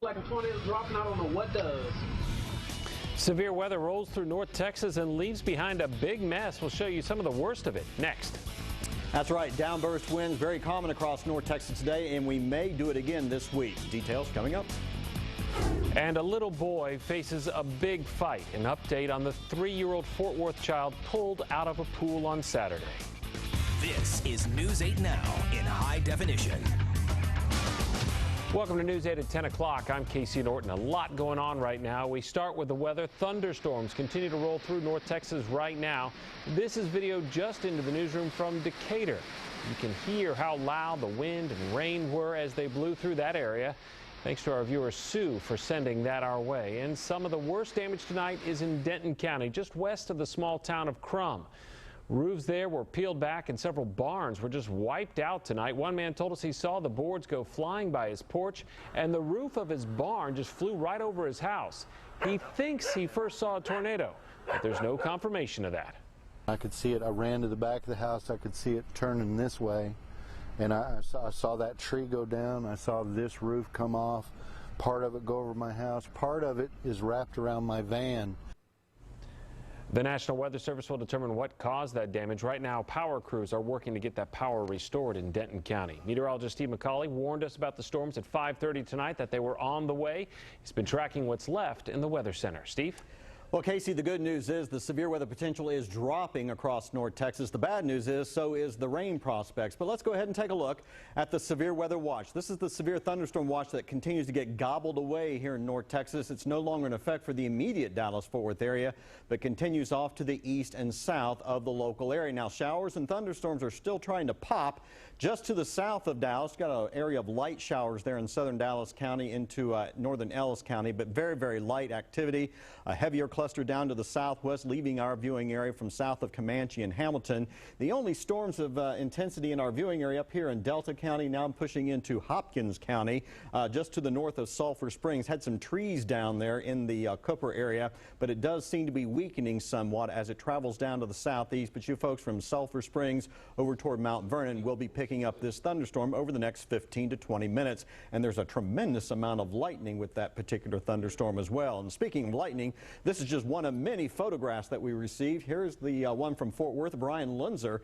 Like a tornado dropping, I don't know what does. Severe weather rolls through North Texas and leaves behind a big mess. We'll show you some of the worst of it next. That's right. Downburst winds very common across North Texas today, and we may do it again this week. Details coming up. And a little boy faces a big fight. An update on the 3-year-old Fort Worth child pulled out of a pool on Saturday. This is News 8 Now in high definition. Welcome to News 8 at 10 o'clock. I'm Casey Norton. A lot going on right now. We start with the weather. Thunderstorms continue to roll through North Texas right now. This is video just into the newsroom from Decatur. You can hear how loud the wind and rain were as they blew through that area. Thanks to our viewer Sue for sending that our way. And some of the worst damage tonight is in Denton County, just west of the small town of Crum. Roofs there were peeled back and several barns were just wiped out tonight. One man told us he saw the boards go flying by his porch and the roof of his barn just flew right over his house. He thinks he first saw a tornado, but there's no confirmation of that. I could see it. I ran to the back of the house. I could see it turning this way, and I saw that tree go down. I saw this roof come off, part of it go over my house. Part of it is wrapped around my van. The National Weather Service will determine what caused that damage. Right now, power crews are working to get that power restored in Denton County. Meteorologist Steve McCauley warned us about the storms at 5:30 tonight, that they were on the way. He's been tracking what's left in the Weather Center. Steve? Well, Casey, the good news is the severe weather potential is dropping across North Texas. The bad news is so is the rain prospects. But let's go ahead and take a look at the severe weather watch. This is the severe thunderstorm watch that continues to get gobbled away here in North Texas. It's no longer in effect for the immediate Dallas-Fort Worth area, but continues off to the east and south of the local area. Now, showers and thunderstorms are still trying to pop just to the south of Dallas. Got an area of light showers there in southern Dallas County into northern Ellis County, but very, very light activity. A heavier cluster down to the southwest, leaving our viewing area from south of Comanche and Hamilton. The only storms of intensity in our viewing area up here in Delta County, now pushing into Hopkins County, just to the north of Sulphur Springs. Had some trees down there in the Cooper area, but it does seem to be weakening somewhat as it travels down to the southeast. But you folks from Sulphur Springs over toward Mount Vernon will be picking up this thunderstorm over the next 15 to 20 minutes. And there's a tremendous amount of lightning with that particular thunderstorm as well. And speaking of lightning, this is just one of many photographs that we received. Here's the one from Fort Worth. Brian Linzer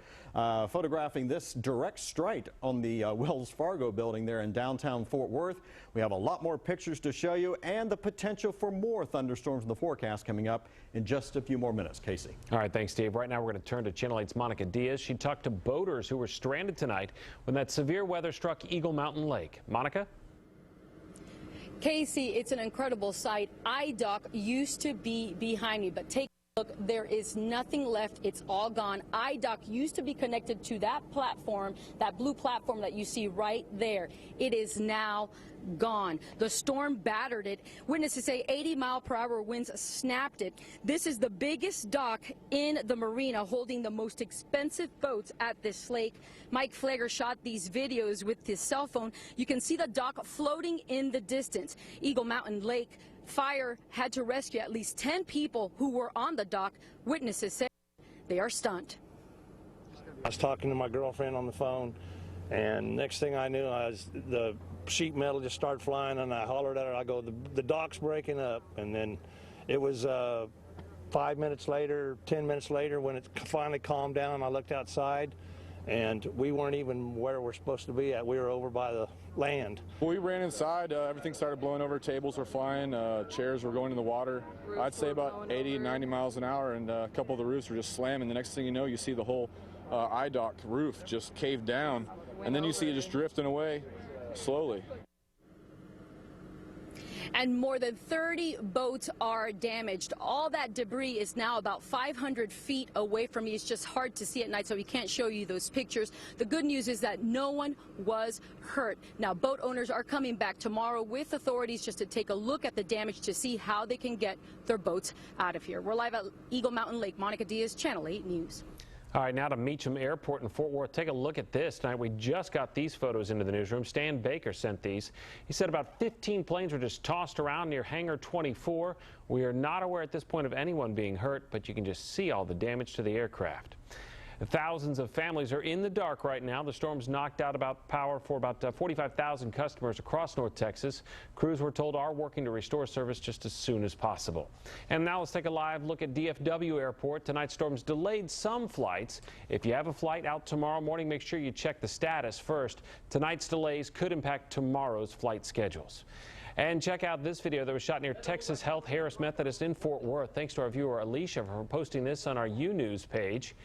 photographing this direct strike on the Wells Fargo building there in downtown Fort Worth. We have a lot more pictures to show you and the potential for more thunderstorms in the forecast coming up in just a few more minutes. Casey. All right, thanks, Steve. Right now we're going to turn to Channel 8's Monica Diaz. She talked to boaters who were stranded tonight when that severe weather struck Eagle Mountain Lake. Monica? Casey, it's an incredible sight. IDOC used to be behind me, but take a look, there is nothing left. It's all gone. IDOC used to be connected to that platform, that blue platform that you see right there. It is now gone. The storm battered it. Witnesses say 80-mile-per-hour winds snapped it. This is the biggest dock in the marina, holding the most expensive boats at this lake. Mike Flagger shot these videos with his cell phone. You can see the dock floating in the distance. Eagle Mountain Lake Fire had to rescue at least 10 people who were on the dock. Witnesses say they are stunned. I was talking to my girlfriend on the phone, and next thing I knew, the sheet metal just started flying, and I hollered at her. I go, the dock's breaking up. And then it was 5 minutes later, 10 minutes later, when it finally calmed down, I looked outside, and we weren't even where we're supposed to be at. We were over by the land. Well, we ran inside. Everything started blowing over. Tables were flying. Chairs were going in the water. I'd say about 80, 90 miles an hour, and a couple of the roofs were just slamming. The next thing you know, you see the whole IDOC roof just caved down, and then you see it just drifting away slowly. And more than 30 boats are damaged. All that debris is now about 500 feet away from me. It's just hard to see at night, so we can't show you those pictures. The good news is that no one was hurt. Now, boat owners are coming back tomorrow with authorities just to take a look at the damage to see how they can get their boats out of here. We're live at Eagle Mountain Lake. Monica Diaz, Channel 8 News. All right, now to Meacham Airport in Fort Worth. Take a look at this tonight. We just got these photos into the newsroom. Stan Baker sent these. He said about 15 planes were just tossed around near Hangar 24. We are not aware at this point of anyone being hurt, but you can just see all the damage to the aircraft. Thousands of families are in the dark right now. The storm's knocked out power for about 45,000 customers across North Texas. Crews, we're told, are working to restore service just as soon as possible. And now let's take a live look at DFW Airport. Tonight's storm's delayed some flights. If you have a flight out tomorrow morning, make sure you check the status first. Tonight's delays could impact tomorrow's flight schedules. And check out this video that was shot near Texas Health Harris Methodist in Fort Worth. Thanks to our viewer Alicia for posting this on our U-News page.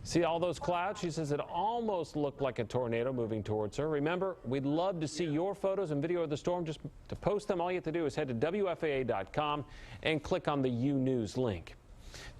See all those clouds? She says it almost looked like a tornado moving towards her. Remember, we'd love to see your photos and video of the storm. Just to post them, all you have to do is head to WFAA.com and click on the U-News link.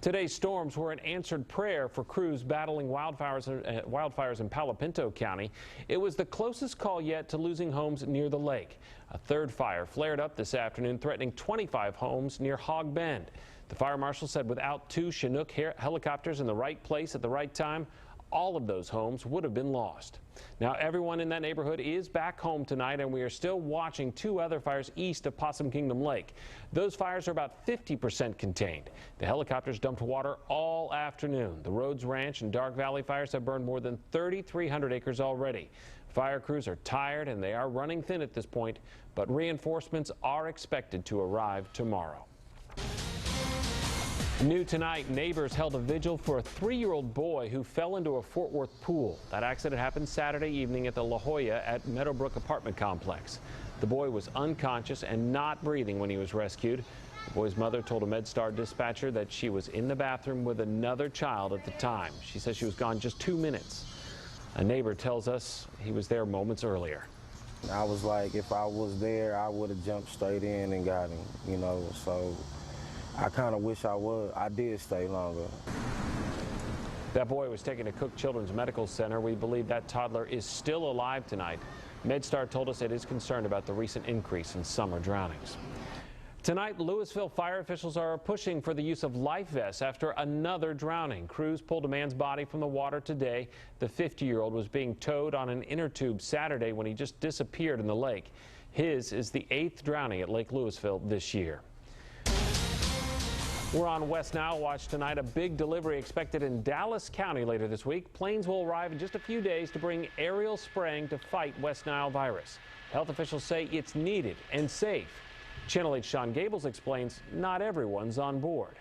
Today's storms were an answered prayer for crews battling wildfires in Palo Pinto County. It was the closest call yet to losing homes near the lake. A third fire flared up this afternoon, threatening 25 homes near Hog Bend. The fire marshal said without 2 Chinook helicopters in the right place at the right time, all of those homes would have been lost. Now everyone in that neighborhood is back home tonight, and we are still watching 2 other fires east of Possum Kingdom Lake. Those fires are about 50% contained. The helicopters dumped water all afternoon. The Rhodes Ranch and Dark Valley fires have burned more than 3,300 acres already. Fire crews are tired and they are running thin at this point, but reinforcements are expected to arrive tomorrow. New tonight, neighbors held a vigil for a 3-year-old boy who fell into a Fort Worth pool. That accident happened Saturday evening at the La Jolla at Meadowbrook apartment complex. The boy was unconscious and not breathing when he was rescued. The boy's mother told a MedStar dispatcher that she was in the bathroom with another child at the time. She says she was gone just 2 minutes. A neighbor tells us he was there moments earlier. I was like, if I was there, I would have jumped straight in and got him, you know, so I kind of wish I did stay longer. That boy was taken to Cook Children's Medical Center. We believe that toddler is still alive tonight. MedStar told us it is concerned about the recent increase in summer drownings. Tonight, Louisville fire officials are pushing for the use of life vests after another drowning. Crews pulled a man's body from the water today. The 50-year-old was being towed on an inner tube Saturday when he just disappeared in the lake. His is the 8th drowning at Lake Louisville this year. We're on West Nile Watch tonight. A big delivery expected in Dallas County later this week. Planes will arrive in just a few days to bring aerial spraying to fight West Nile virus. Health officials say it's needed and safe. Channel 8's Sean Gables explains not everyone's on board.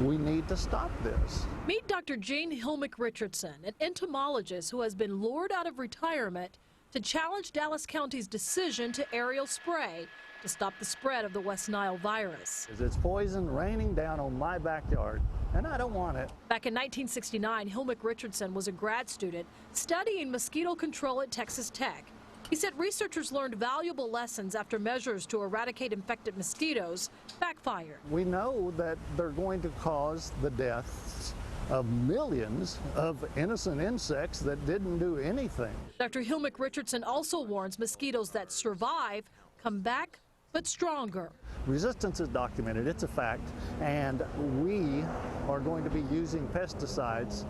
We need to stop this. Meet Dr. Jane Hilmick-Richardson, an entomologist who has been lured out of retirement to challenge Dallas County's decision to aerial spray to stop the spread of the West Nile virus. It's poison raining down on my backyard, and I don't want it. Back in 1969, Hilmick-Richardson was a grad student studying mosquito control at Texas Tech. He said researchers learned valuable lessons after measures to eradicate infected mosquitoes backfired. We know that they're going to cause the deaths of millions of innocent insects that didn't do anything. Dr. Hilmick-Richardson also warns mosquitoes that survive come back but stronger. Resistance is documented, it's a fact, and we are going to be using pesticides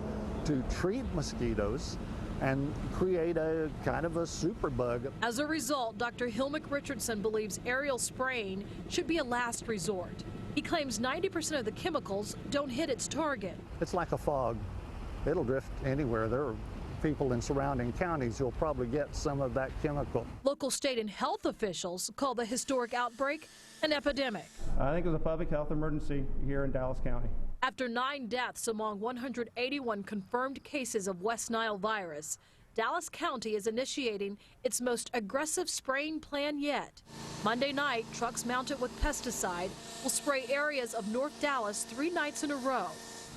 to treat mosquitoes and create a kind of a superbug. As a result, Dr. Hilmick-Richardson believes aerial spraying should be a last resort. He claims 90% of the chemicals don't hit its target. It's like a fog. It'll drift anywhere. There are people in surrounding counties who'll probably get some of that chemical. Local, state, and health officials call the historic outbreak an epidemic. I think it was a public health emergency here in Dallas County. After 9 deaths among 181 confirmed cases of West Nile virus, Dallas County is initiating its most aggressive spraying plan yet. Monday night, trucks mounted with pesticide will spray areas of North Dallas 3 nights in a row.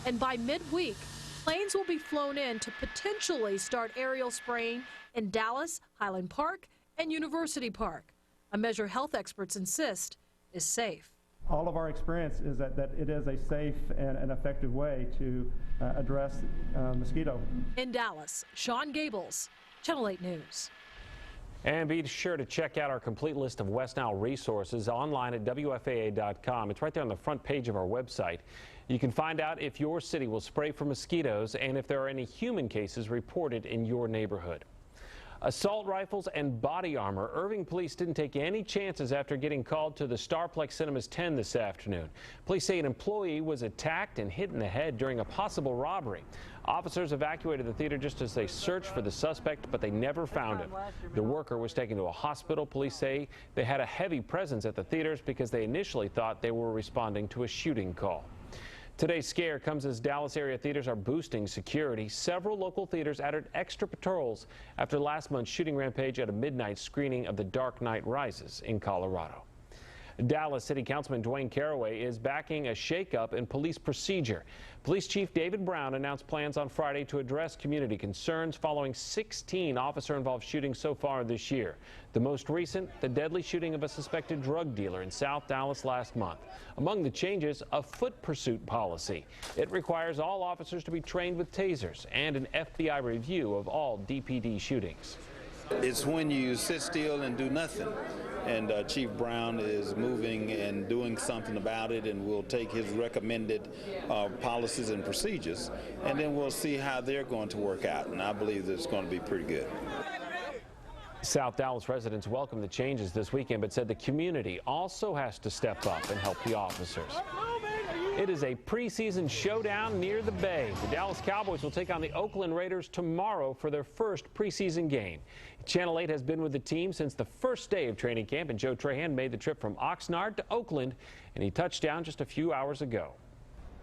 And by midweek, planes will be flown in to potentially start aerial spraying in Dallas, Highland Park, and University Park, a measure health experts insist is safe. All of our experience is that it is a safe and an effective way to address mosquito. In Dallas, Sean Gables, Channel 8 News. And be sure to check out our complete list of West Nile resources online at WFAA.com. It's right there on the front page of our website. You can find out if your city will spray for mosquitoes and if there are any human cases reported in your neighborhood. Assault rifles and body armor. Irving police didn't take any chances after getting called to the Starplex Cinemas 10 this afternoon. Police say an employee was attacked and hit in the head during a possible robbery. Officers evacuated the theater just as they searched for the suspect, but they never found him. The worker was taken to a hospital. Police say they had a heavy presence at the theaters because they initially thought they were responding to a shooting call. Today's scare comes as Dallas area theaters are boosting security. Several local theaters added extra patrols after last month's shooting rampage at a midnight screening of The Dark Knight Rises in Colorado. Dallas City Councilman Dwayne Caraway is backing a shakeup in police procedure. Police Chief David Brown announced plans on Friday to address community concerns following 16 officer-involved shootings so far this year. The most recent, the deadly shooting of a suspected drug dealer in South Dallas last month. Among the changes, a foot pursuit policy. It requires all officers to be trained with tasers and an FBI review of all DPD shootings. It's when you sit still and do nothing. And Chief Brown is moving and doing something about it, and we'll take his recommended policies and procedures, and then we'll see how they're going to work out. And I believe that it's going to be pretty good. South Dallas residents welcomed the changes this weekend, but said the community also has to step up and help the officers. It is a preseason showdown near the Bay. The Dallas Cowboys will take on the Oakland Raiders tomorrow for their first preseason game. Channel 8 has been with the team since the first day of training camp, and Joe Trahan made the trip from Oxnard to Oakland, and he touched down just a few hours ago.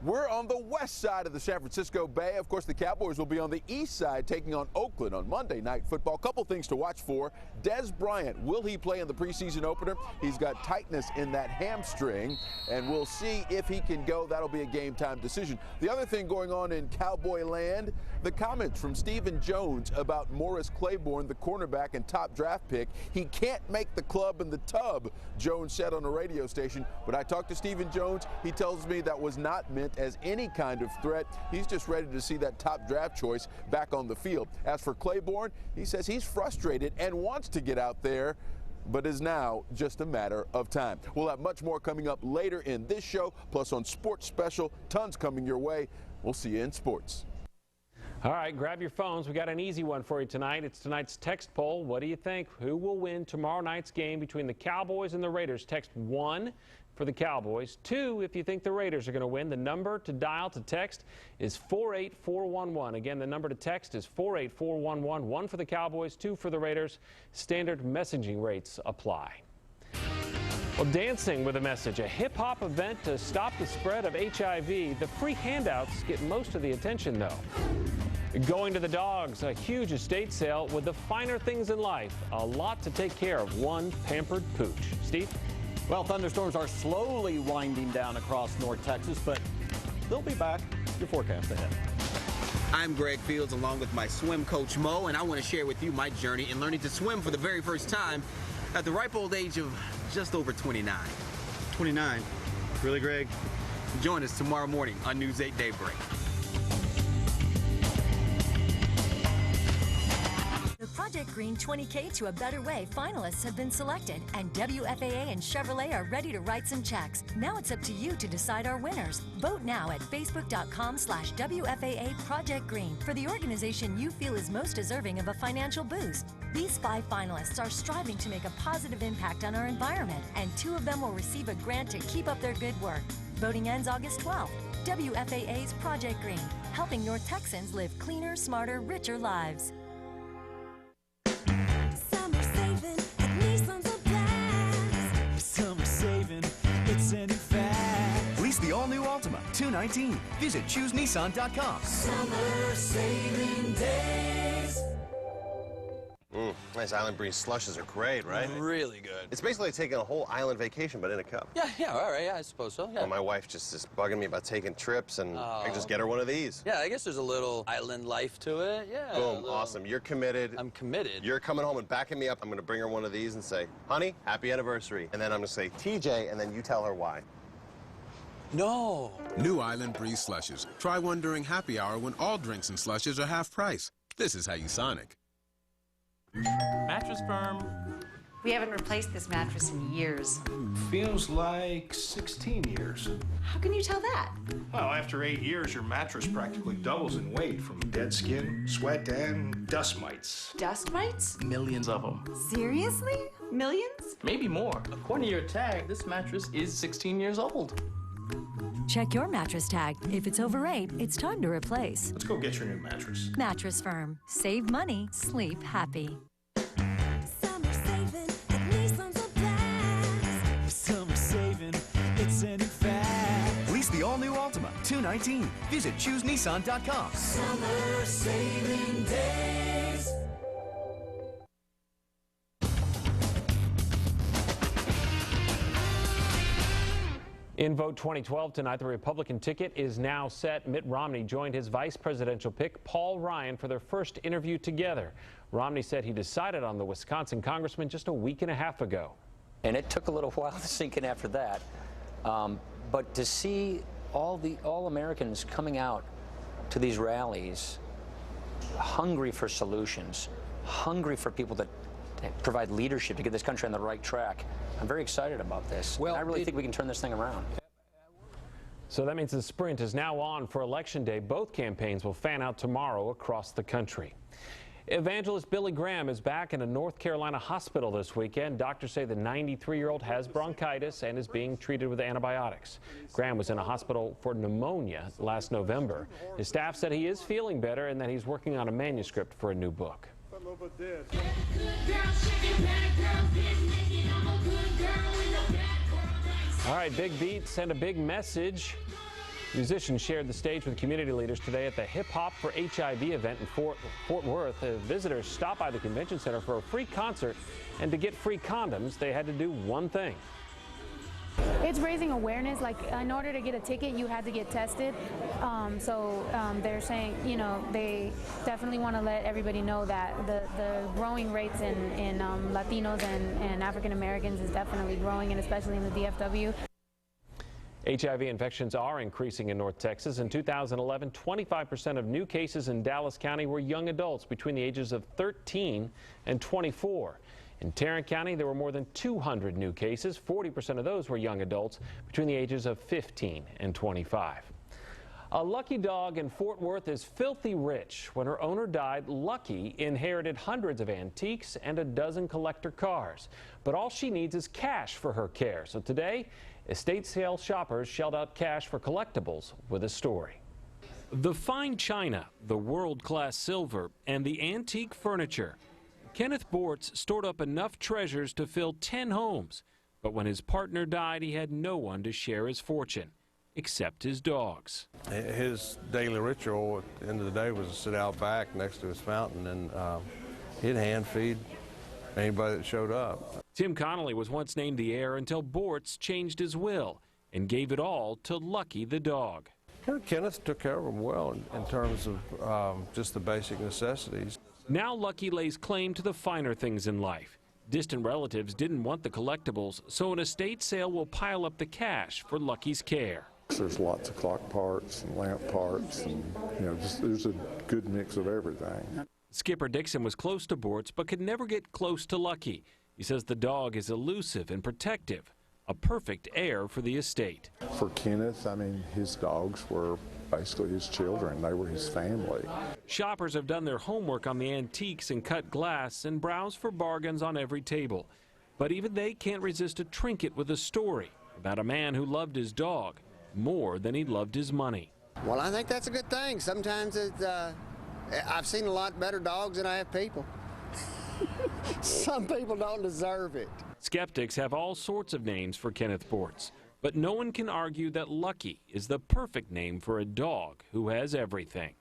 We're on the west side of the San Francisco Bay. Of course, the Cowboys will be on the east side taking on Oakland on Monday Night Football. Couple things to watch for. Des Bryant, will he play in the preseason opener? He's got tightness in that hamstring, and we'll see if he can go. That'll be a game-time decision. The other thing going on in Cowboy land, the comments from Stephen Jones about Morris Claiborne, the cornerback and top draft pick. He can't make the club in the tub, Jones said on a radio station. When I talked to Stephen Jones, he tells me that was not meant as any kind of threat. He's just ready to see that top draft choice back on the field. As for Claiborne, he says he's frustrated and wants to get out there, but is now just a matter of time. We'll have much more coming up later in this show, plus on Sports Special. Tons coming your way. We'll see you in sports. All right, grab your phones. We got an easy one for you tonight. It's tonight's text poll. What do you think? Who will win tomorrow night's game between the Cowboys and the Raiders? Text 1 for the Cowboys. 2 if you think the Raiders are going to win. The number to dial to text is 48411. Again, the number to text is 48411. 1 for the Cowboys, 2 for the Raiders. Standard messaging rates apply. Well, dancing with a message, a hip-hop event to stop the spread of HIV. The free handouts get most of the attention, though. Going to the dogs, a huge estate sale with the finer things in life. A lot to take care of, one pampered pooch. Steve? Well, thunderstorms are slowly winding down across North Texas, but they'll be back. Your forecast ahead. I'm Greg Fields along with my swim coach Mo, and I want to share with you my journey in learning to swim for the very first time at the ripe old age of just over 29. 29? Really, Greg? Join us tomorrow morning on News 8 Daybreak. The Project Green 20K to a Better Way finalists have been selected, and WFAA and Chevrolet are ready to write some checks. Now it's up to you to decide our winners. Vote now at facebook.com/WFAA Project Green for the organization you feel is most deserving of a financial boost. These 5 finalists are striving to make a positive impact on our environment, and 2 of them will receive a grant to keep up their good work. Voting ends August 12th. WFAA's Project Green, helping North Texans live cleaner, smarter, richer lives. Summer saving at Nissan's a blast. Summer saving, it's a new fad. Lease the all-new Altima 219. Visit ChooseNissan.com. Summer saving days. Nice Island Breeze slushes are great, right? Really good. It's basically taking a whole island vacation, but in a cup. Yeah, all right, I suppose so, yeah. Well, my wife just is bugging me about taking trips, and I can just get her one of these. Yeah, I guess there's a little island life to it, yeah. Boom, awesome. You're committed. I'm committed. You're coming home and backing me up. I'm going to bring her one of these and say, honey, happy anniversary. And then I'm going to say, TJ, and then you tell her why. No. New Island Breeze slushes. Try one during happy hour when all drinks and slushes are half price. This is how you Sonic. Mattress Firm. We haven't replaced this mattress in years. Feels like 16 years. How can you tell that? Well, after 8 years, your mattress practically doubles in weight from dead skin, sweat, and dust mites. Dust mites? Millions of them. Seriously? Millions? Maybe more. According to your tag, this mattress is 16 years old. Check your mattress tag. If it's over 8, it's time to replace. Let's go get your new mattress. Mattress Firm. Save money, sleep happy. Summer saving at Nissan Supplies. Summer saving, it's a new fad. Lease the all-new Altima, $219. Visit ChooseNissan.com. Summer saving days. In vote 2012 tonight, the Republican ticket is now set. Mitt Romney joined his vice presidential pick, Paul Ryan, for their first interview together. Romney said he decided on the Wisconsin congressman just a week and a half ago. And it took a little while to sink in after that. But to see all Americans coming out to these rallies, hungry for solutions, hungry for people that provide leadership to get this country on the right track, I'm very excited about this. Well, I really think we can turn this thing around. So that means the sprint is now on for Election Day. Both campaigns will fan out tomorrow across the country. Evangelist Billy Graham is back in a North Carolina hospital this weekend. Doctors say the 93-year-old has bronchitis and is being treated with antibiotics. Graham was in a hospital for pneumonia last November. His staff said he is feeling better and that he's working on a manuscript for a new book. All right, big beats and a big message. Musicians shared the stage with community leaders today at the Hip Hop for HIV event in Fort Worth. Visitors stopped by the convention center for a free concert, and to get free condoms, they had to do one thing. It's raising awareness. Like, in order to get a ticket, you had to get tested. They're saying, you know, they definitely want to let everybody know that the growing rates in Latinos and African Americans is definitely growing, and especially in the DFW. HIV infections are increasing in North Texas. In 2011, 25% of new cases in Dallas County were young adults between the ages of 13 and 24. In Tarrant County, there were more than 200 new cases. 40% of those were young adults between the ages of 15 and 25. A lucky dog in Fort Worth is filthy rich. When her owner died, Lucky inherited hundreds of antiques and a dozen collector cars. But all she needs is cash for her care. So today, estate sale shoppers shelled out cash for collectibles with a story. The fine china, the world-class silver, and the antique furniture. Kenneth Bortz stored up enough treasures to fill 10 homes. But when his partner died, he had no one to share his fortune, except his dogs. His daily ritual at the end of the day was to sit out back next to his fountain, and he'd hand feed anybody that showed up. Tim Connolly was once named the heir until Bortz changed his will and gave it all to Lucky the dog. Kenneth took care of him well in terms of just the basic necessities. Now Lucky lays claim to the finer things in life. Distant relatives didn't want the collectibles, so an estate sale will pile up the cash for Lucky's care. There's lots of clock parts and lamp parts, and there's a good mix of everything. Skipper Dixon was close to Bortz but could never get close to Lucky. He says the dog is elusive and protective, a perfect heir for the estate. For Kenneth, I mean, his dogs were basically his children. They were his family. Shoppers have done their homework on the antiques and cut glass and browse for bargains on every table. But even they can't resist a trinket with a story about a man who loved his dog more than he loved his money. Well, I think that's a good thing. Sometimes I've seen a lot better dogs than I have people. Some people don't deserve it. Skeptics have all sorts of names for Kenneth Bortz, but no one can argue that Lucky is the perfect name for a dog who has everything.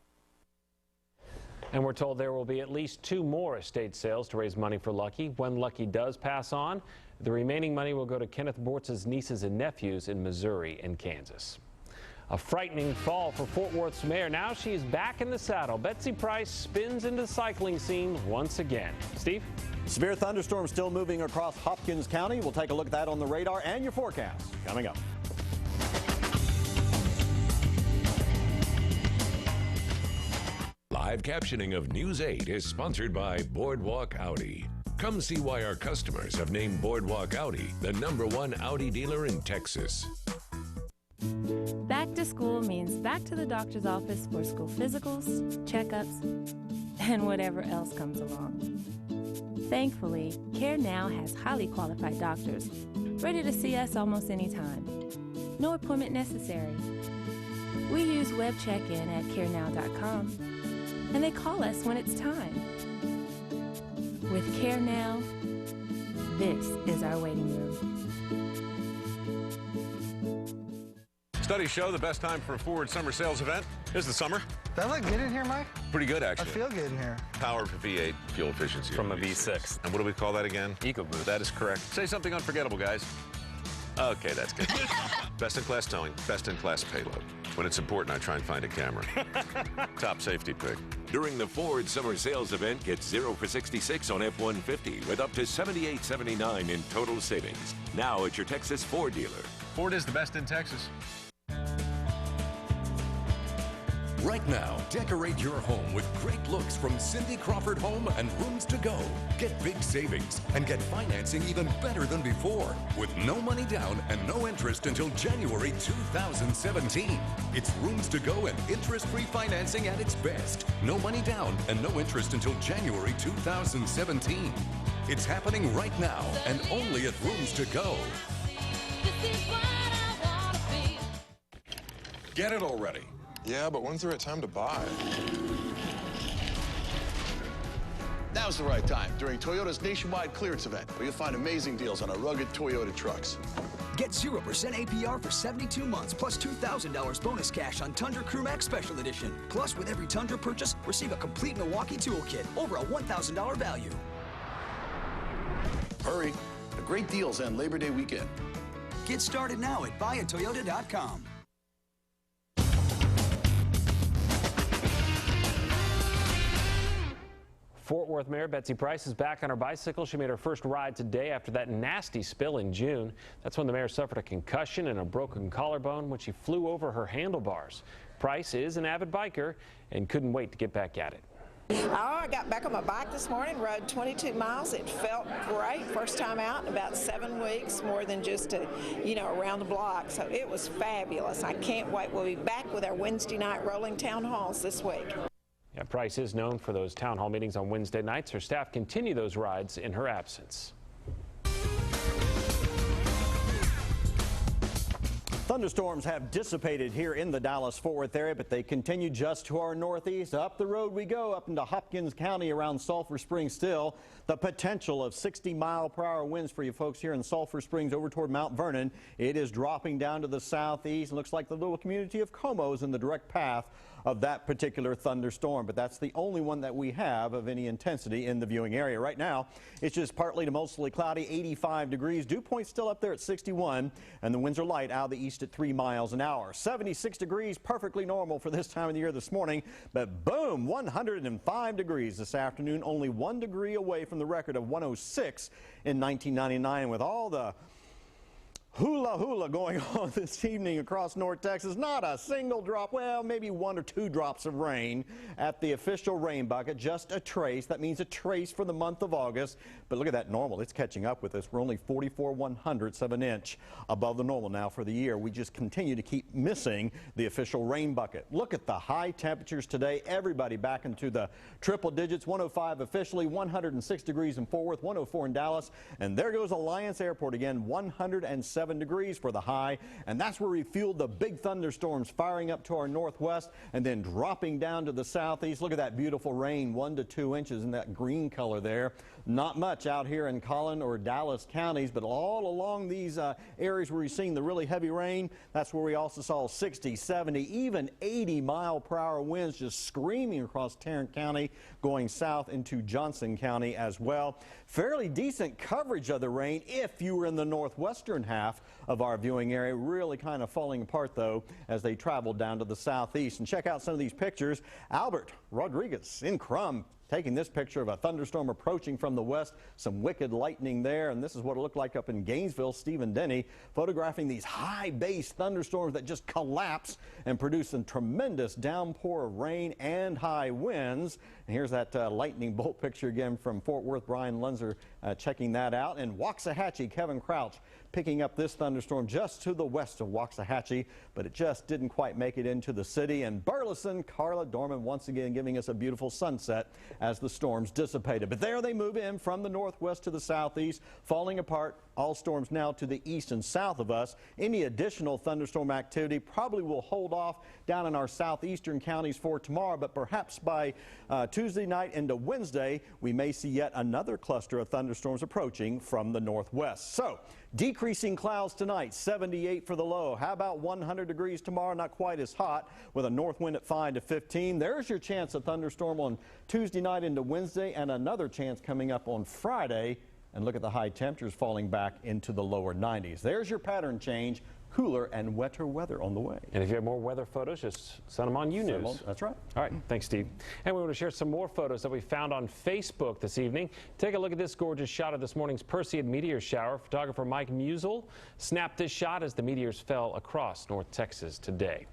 And we're told there will be at least 2 more estate sales to raise money for Lucky. When Lucky does pass on, the remaining money will go to Kenneth Bortz's nieces and nephews in Missouri and Kansas. A frightening fall for Fort Worth's mayor. Now she's back in the saddle. Betsy Price spins into the cycling scene once again. Steve? Severe thunderstorms still moving across Hopkins County. We'll take a look at that on the radar and your forecast coming up. Live captioning of News 8 is sponsored by Boardwalk Audi. Come see why our customers have named Boardwalk Audi the #1 Audi dealer in Texas. Back to school means back to the doctor's office for school physicals, checkups, and whatever else comes along. Thankfully, Care Now has highly qualified doctors ready to see us almost anytime. No appointment necessary. We use web check-in at carenow.com, and they call us when it's time. With CareNow, this is our waiting room. Studies show the best time for a Ford summer sales event is the summer. Does that look good in here, Mike? Pretty good, actually. I feel good in here. Power for V8, fuel efficiency from a V6. And what do we call that again? EcoBoost. That is correct. Say something unforgettable, guys. Okay, that's good. Best-in-class towing, best-in-class payload. When it's important, I try and find a camera. Top safety pick. During the Ford Summer Sales Event, get 0 for 66 on F-150 with up to $78.79 in total savings. Now at your Texas Ford dealer. Ford is the best in Texas. Right now, decorate your home with great looks from Cindy Crawford Home and Rooms to Go. Get big savings and get financing even better than before with no money down and no interest until January 2017. It's Rooms to Go and interest-free financing at its best. No money down and no interest until January 2017. It's happening right now and only at Rooms to Go. Get it already. Yeah, but when's the right time to buy? Now's the right time, during Toyota's nationwide clearance event, where you'll find amazing deals on our rugged Toyota trucks. Get 0% APR for 72 months, plus $2,000 bonus cash on Tundra Crew Max Special Edition. Plus, with every Tundra purchase, receive a complete Milwaukee toolkit, over a $1,000 value. Hurry, the great deals end Labor Day weekend. Get started now at buyatoyota.com. Fort Worth Mayor Betsy Price is back on her bicycle. She made her first ride today after that nasty spill in June. That's when the mayor suffered a concussion and a broken collarbone when she flew over her handlebars. Price is an avid biker and couldn't wait to get back at it. Oh, I got back on my bike this morning, rode 22 miles. It felt great. First time out in about 7 weeks, more than just around the block. So it was fabulous. I can't wait. We'll be back with our Wednesday night rolling town halls this week. Yeah, Price is known for those town hall meetings on Wednesday nights. Her staff continue those rides in her absence. Thunderstorms have dissipated here in the Dallas-Fort Worth area, but they continue just to our northeast. Up the road we go, up into Hopkins County around Sulphur Springs still. The potential of 60-mile-per-hour winds for you folks here in Sulphur Springs over toward Mount Vernon. It is dropping down to the southeast. It looks like the little community of Como is in the direct path of that particular thunderstorm, but that's the only one that we have of any intensity in the viewing area. Right now, it's just partly to mostly cloudy, 85 degrees. Dew point still up there at 61, and the winds are light out of the east at 3 miles an hour. 76 degrees, perfectly normal for this time of the year this morning, but boom, 105 degrees this afternoon, only 1 degree away from the record of 106 in 1999. With all the hula going on this evening across North Texas. Not a single drop, well, maybe 1 or 2 drops of rain at the official rain bucket, just a trace. That means a trace for the month of August. But look at that normal. It's catching up with us. We're only 44/100ths of an inch above the normal now for the year. We just continue to keep missing the official rain bucket. Look at the high temperatures today. Everybody back into the triple digits. 105 officially, 106 degrees in Fort Worth, 104 in Dallas. And there goes Alliance Airport again, 107 degrees for the high, and that's where we fueled the big thunderstorms firing up to our northwest and then dropping down to the southeast. Look at that beautiful rain, 1 to 2 inches in that green color there. Not much out here in Collin or Dallas counties, but all along these areas where you're seeing the really heavy rain, that's where we also saw 60, 70, even 80-mile-per-hour winds just screaming across Tarrant County, going south into Johnson County as well. Fairly decent coverage of the rain if you were in the northwestern half of our viewing area. Really kind of falling apart, though, as they traveled down to the southeast. And check out some of these pictures. Albert Rodriguez in Crum taking this picture of a thunderstorm approaching from the west. Some wicked lightning there, and this is what it looked like up in Gainesville. Stephen Denny photographing these high base thunderstorms that just collapse and produce a tremendous downpour of rain and high winds. And here's that lightning bolt picture again from Fort Worth. Brian Lenzer checking that out. And Waxahachie, Kevin Crouch picking up this thunderstorm just to the west of Waxahachie, but it just didn't quite make it into the city. And Burleson, Carla Dorman once again giving us a beautiful sunset as the storms dissipated. But there they move in from the northwest to the southeast, falling apart All storms now to the east and south of us. Any additional thunderstorm activity probably will hold off down in our southeastern counties for tomorrow, but perhaps by Tuesday night into Wednesday, we may see yet another cluster of thunderstorms approaching from the northwest. So, decreasing clouds tonight, 78 for the low. How about 100 degrees tomorrow? Not quite as hot with a north wind at 5 to 15. There's your chance of thunderstorm on Tuesday night into Wednesday, and another chance coming up on Friday. And look at the high temperatures falling back into the lower 90s. There's your pattern change. Cooler and wetter weather on the way. And if you have more weather photos, just send them on News. That's right. All right, thanks, Steve. And we want to share some more photos that we found on Facebook this evening. Take a look at this gorgeous shot of this morning's Perseid meteor shower. Photographer Mike Musel snapped this shot as the meteors fell across North Texas today.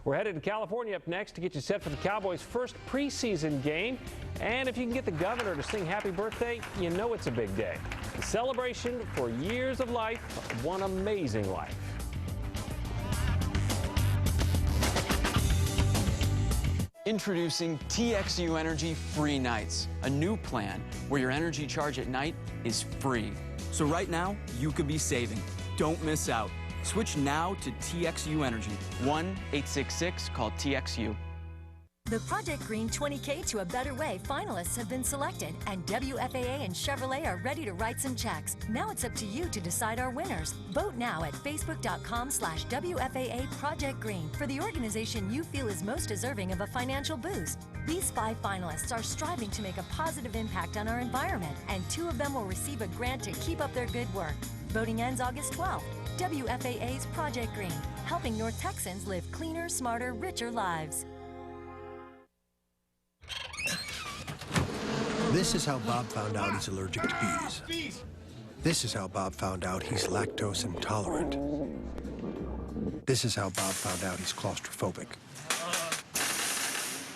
We're headed to California up next to get you set for the Cowboys' first preseason game. And if you can get the governor to sing happy birthday, you know it's a big day. A celebration for years of life, one amazing life. Introducing TXU Energy Free Nights, a new plan where your energy charge at night is free. So right now, you could be saving. Don't miss out. Switch now to TXU Energy. 1-866-CALL-TXU. The Project Green 20K to a Better Way finalists have been selected, and WFAA and Chevrolet are ready to write some checks. Now it's up to you to decide our winners. Vote now at facebook.com/WFAA Project Green for the organization you feel is most deserving of a financial boost. These 5 finalists are striving to make a positive impact on our environment, and 2 of them will receive a grant to keep up their good work. Voting ends August 12th. WFAA's Project Green, helping North Texans live cleaner, smarter, richer lives. This is how Bob found out he's allergic to bees. This is how Bob found out he's lactose intolerant. This is how Bob found out he's claustrophobic.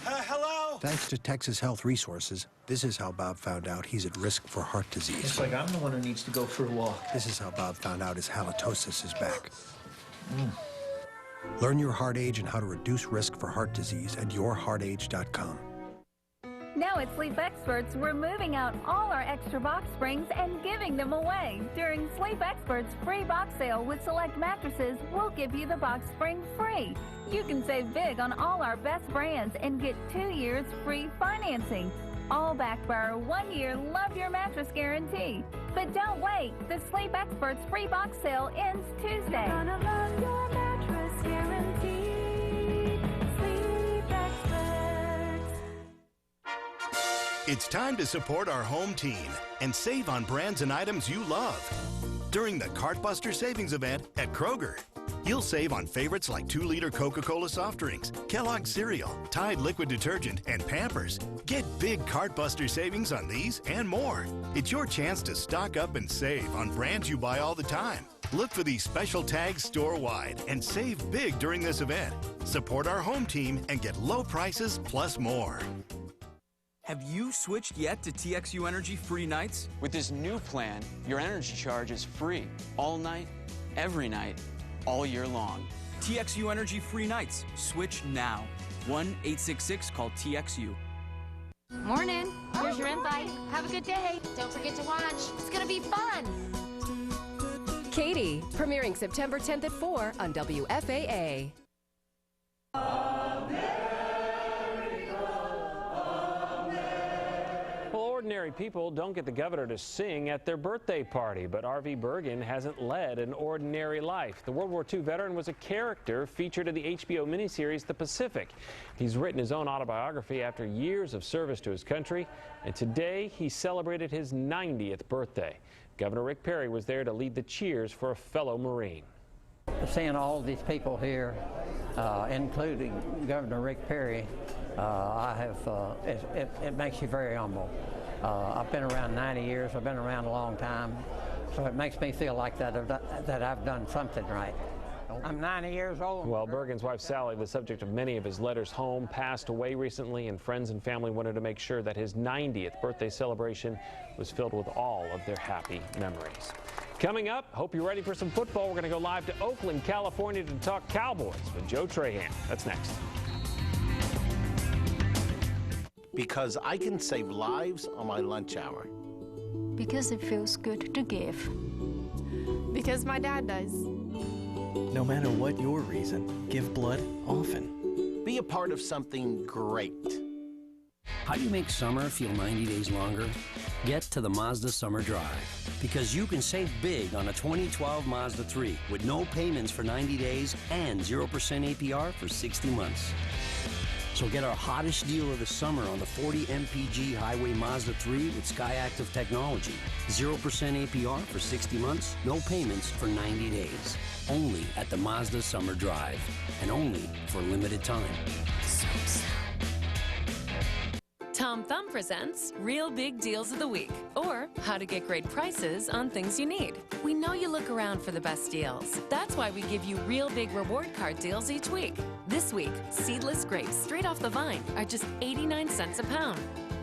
Hello? Thanks to Texas Health Resources, this is how Bob found out he's at risk for heart disease. It's like I'm the one who needs to go for a walk. This is how Bob found out his halitosis is back. Learn your heart age and how to reduce risk for heart disease at yourheartage.com. Now at Sleep Experts, we're moving out all our extra box springs and giving them away. During Sleep Experts' free box sale with select mattresses, we'll give you the box spring free. You can save big on all our best brands and get 2 years free financing. All backed by our 1-year Love Your Mattress guarantee. But don't wait, the Sleep Experts free box sale ends Tuesday. You're gonna love your mattress guarantee. Sleep Experts. It's time to support our home team and save on brands and items you love. During the Cartbuster Savings Event at Kroger, you'll save on favorites like 2-liter Coca-Cola soft drinks, Kellogg's cereal, Tide liquid detergent, and Pampers. Get big Cartbuster savings on these and more. It's your chance to stock up and save on brands you buy all the time. Look for these special tags store-wide and save big during this event. Support our home team and get low prices plus more. Have you switched yet to TXU Energy Free Nights? With this new plan, your energy charge is free all night, every night, all year long. TXU Energy Free Nights. Switch now. 1-866-CALL-TXU. Morning. Here's your invite. Have a good day. Don't forget to watch. It's going to be fun. Katie, premiering September 10th at 4 on WFAA. Ordinary people don't get the governor to sing at their birthday party, but R.V. Bergen hasn't led an ordinary life. The World War II veteran was a character featured in the HBO miniseries The Pacific. He's written his own autobiography after years of service to his country, and today he celebrated his 90th birthday. Governor Rick Perry was there to lead the cheers for a fellow Marine. Seeing all these people here, including Governor Rick Perry, it makes you very humble. I've been around 90 years. I've been around a long time, so it makes me feel like that I've done something right. I'm 90 years old. Well, Bergen's wife Sally, the subject of many of his letters home, passed away recently, and friends and family wanted to make sure that his 90th birthday celebration was filled with all of their happy memories. Coming up, hope you're ready for some football. We're going to go live to Oakland, California to talk Cowboys with Joe Trahan. That's next. Because I can save lives on my lunch hour. Because it feels good to give. Because my dad does. No matter what your reason, give blood often. Be a part of something great. How do you make summer feel 90 days longer? Get to the Mazda Summer Drive, because you can save big on a 2012 Mazda 3 with no payments for 90 days and 0% APR for 60 months. So get our hottest deal of the summer on the 40 MPG Highway Mazda 3 with SkyActiv technology. 0% APR for 60 months, no payments for 90 days. Only at the Mazda Summer Drive, and only for a limited time. Tom Thumb presents Real Big Deals of the Week, or how to get great prices on things you need. We know you look around for the best deals. That's why we give you real big reward card deals each week. This week, seedless grapes straight off the vine are just 89 cents a pound.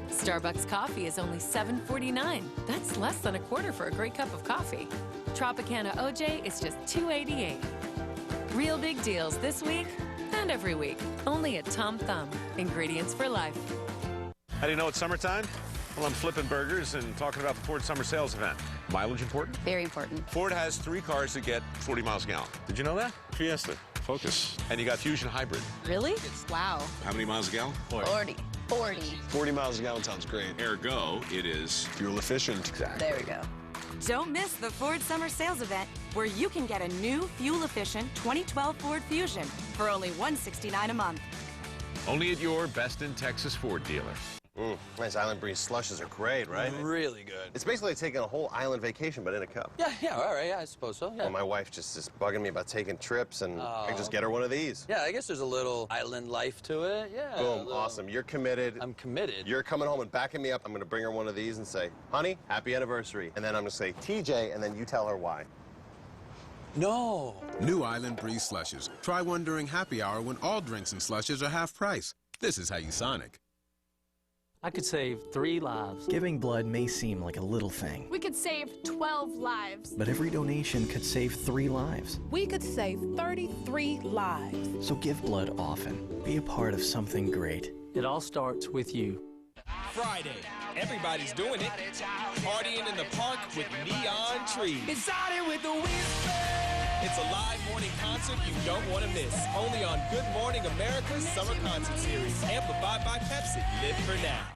Starbucks coffee is only $7.49. That's less than a quarter for a great cup of coffee. Tropicana OJ is just $2.88. Real big deals this week and every week, only at Tom Thumb. Ingredients for life. How do you know it's summertime? Well, I'm flipping burgers and talking about the Ford Summer Sales Event. Mileage important? Very important. Ford has 3 cars that get 40 miles a gallon. Did you know that? Fiesta, Focus. And you got Fusion Hybrid. Really? Wow. How many miles a gallon? 40. 40 miles a gallon sounds great. Ergo, it is Fuel efficient. Exactly. There we go. Don't miss the Ford Summer Sales Event, where you can get a new fuel-efficient 2012 Ford Fusion for only $169 a month. Only at your Best in Texas Ford dealer. Nice Island Breeze slushes are great, right? Really good. It's basically like taking a whole island vacation, but in a cup. Yeah, all right, I suppose so, yeah. Well, my wife just is bugging me about taking trips, and I can just get her one of these. Yeah, I guess there's a little island life to it, yeah. Boom, awesome. You're committed. I'm committed. You're coming home and backing me up. I'm going to bring her one of these and say, honey, happy anniversary. And then I'm going to say, TJ, and then you tell her why. No. New Island Breeze Slushes. Try one during happy hour when all drinks and slushes are half price. This is how you Sonic. I could save 3 lives. Giving blood may seem like a little thing, We could save 12 lives. but every donation could save 3 lives. We could save 33 lives. So give blood often. Be a part of something great. It all starts with you. Friday, everybody's doing it. Partying in the park with neon trees. Excited with the whisper. It's a live morning concert you don't want to miss. Only on Good Morning America's Summer Concert Series. Amplified by Pepsi. Live for now.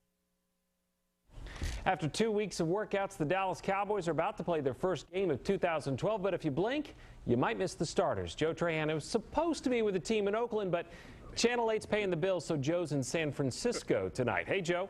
After 2 weeks of workouts, the Dallas Cowboys are about to play their first game of 2012. But if you blink, you might miss the starters. Joe Trajano was supposed to be with the team in Oakland, but Channel 8's paying the bills, so Joe's in San Francisco tonight. Hey, Joe.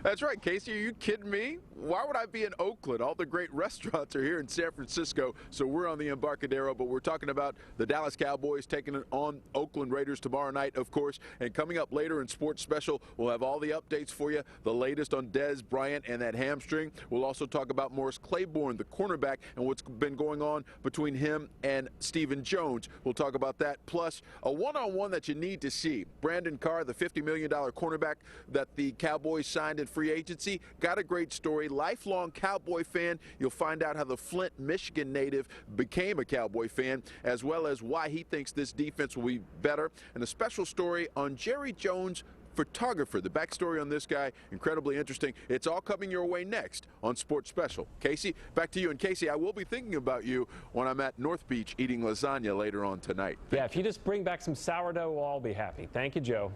That's right, Casey. Are you kidding me? Why would I be in Oakland? All the great restaurants are here in San Francisco, so we're on the Embarcadero, but we're talking about the Dallas Cowboys taking on Oakland Raiders tomorrow night, of course. And coming up later in Sports Special, we'll have all the updates for you, the latest on Dez Bryant and that hamstring. We'll also talk about Morris Claiborne, the cornerback, and what's been going on between him and Stephen Jones. We'll talk about that, plus a one-on-one that you need to see. Brandon Carr, the $50 million cornerback that the Cowboys signed in free agency, got a great story. Lifelong Cowboy fan. You'll find out how the Flint, Michigan native became a Cowboy fan, as well as why he thinks this defense will be better. And a special story on Jerry Jones, photographer. The backstory on this guy, incredibly interesting. It's all coming your way next on Sports Special. Casey, back to you. And Casey, I will be thinking about you when I'm at North Beach eating lasagna later on tonight. Yeah, if you just bring back some sourdough, we'll all be happy. Thank you, Joe.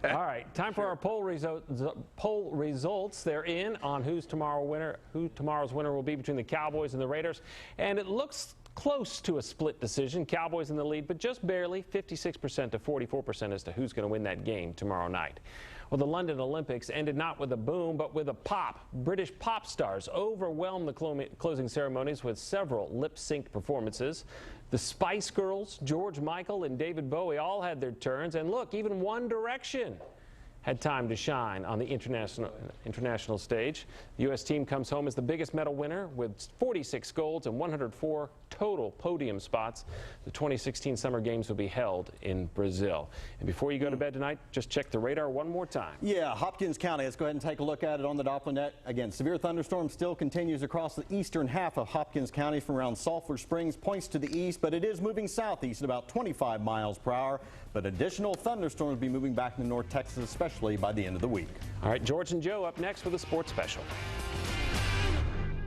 All right, time for our poll results. They're in on who tomorrow's winner will be between the Cowboys and the Raiders. And it looks close to a split decision. Cowboys in the lead, but just barely, 56% to 44% as to who's going to win that game tomorrow night. Well, the London Olympics ended not with a boom, but with a pop. British pop stars overwhelmed the closing ceremonies with several lip-synced performances. The Spice Girls, George Michael, and David Bowie all had their turns. And look, even One Direction had time to shine on the international stage. The U.S. team comes home as the biggest medal winner with 46 golds and 104 total podium spots. The 2016 Summer Games will be held in Brazil. And before you go to bed tonight, just check the radar one more time. Yeah, Hopkins County. Let's go ahead and take a look at it on the Doppler net. Again, severe thunderstorm still continues across the eastern half of Hopkins County from around Sulphur Springs, points to the east, but it is moving southeast at about 25 miles per hour. But additional thunderstorms will be moving back into North Texas, especially by the end of the week. All right, George and Joe up next with a sports special.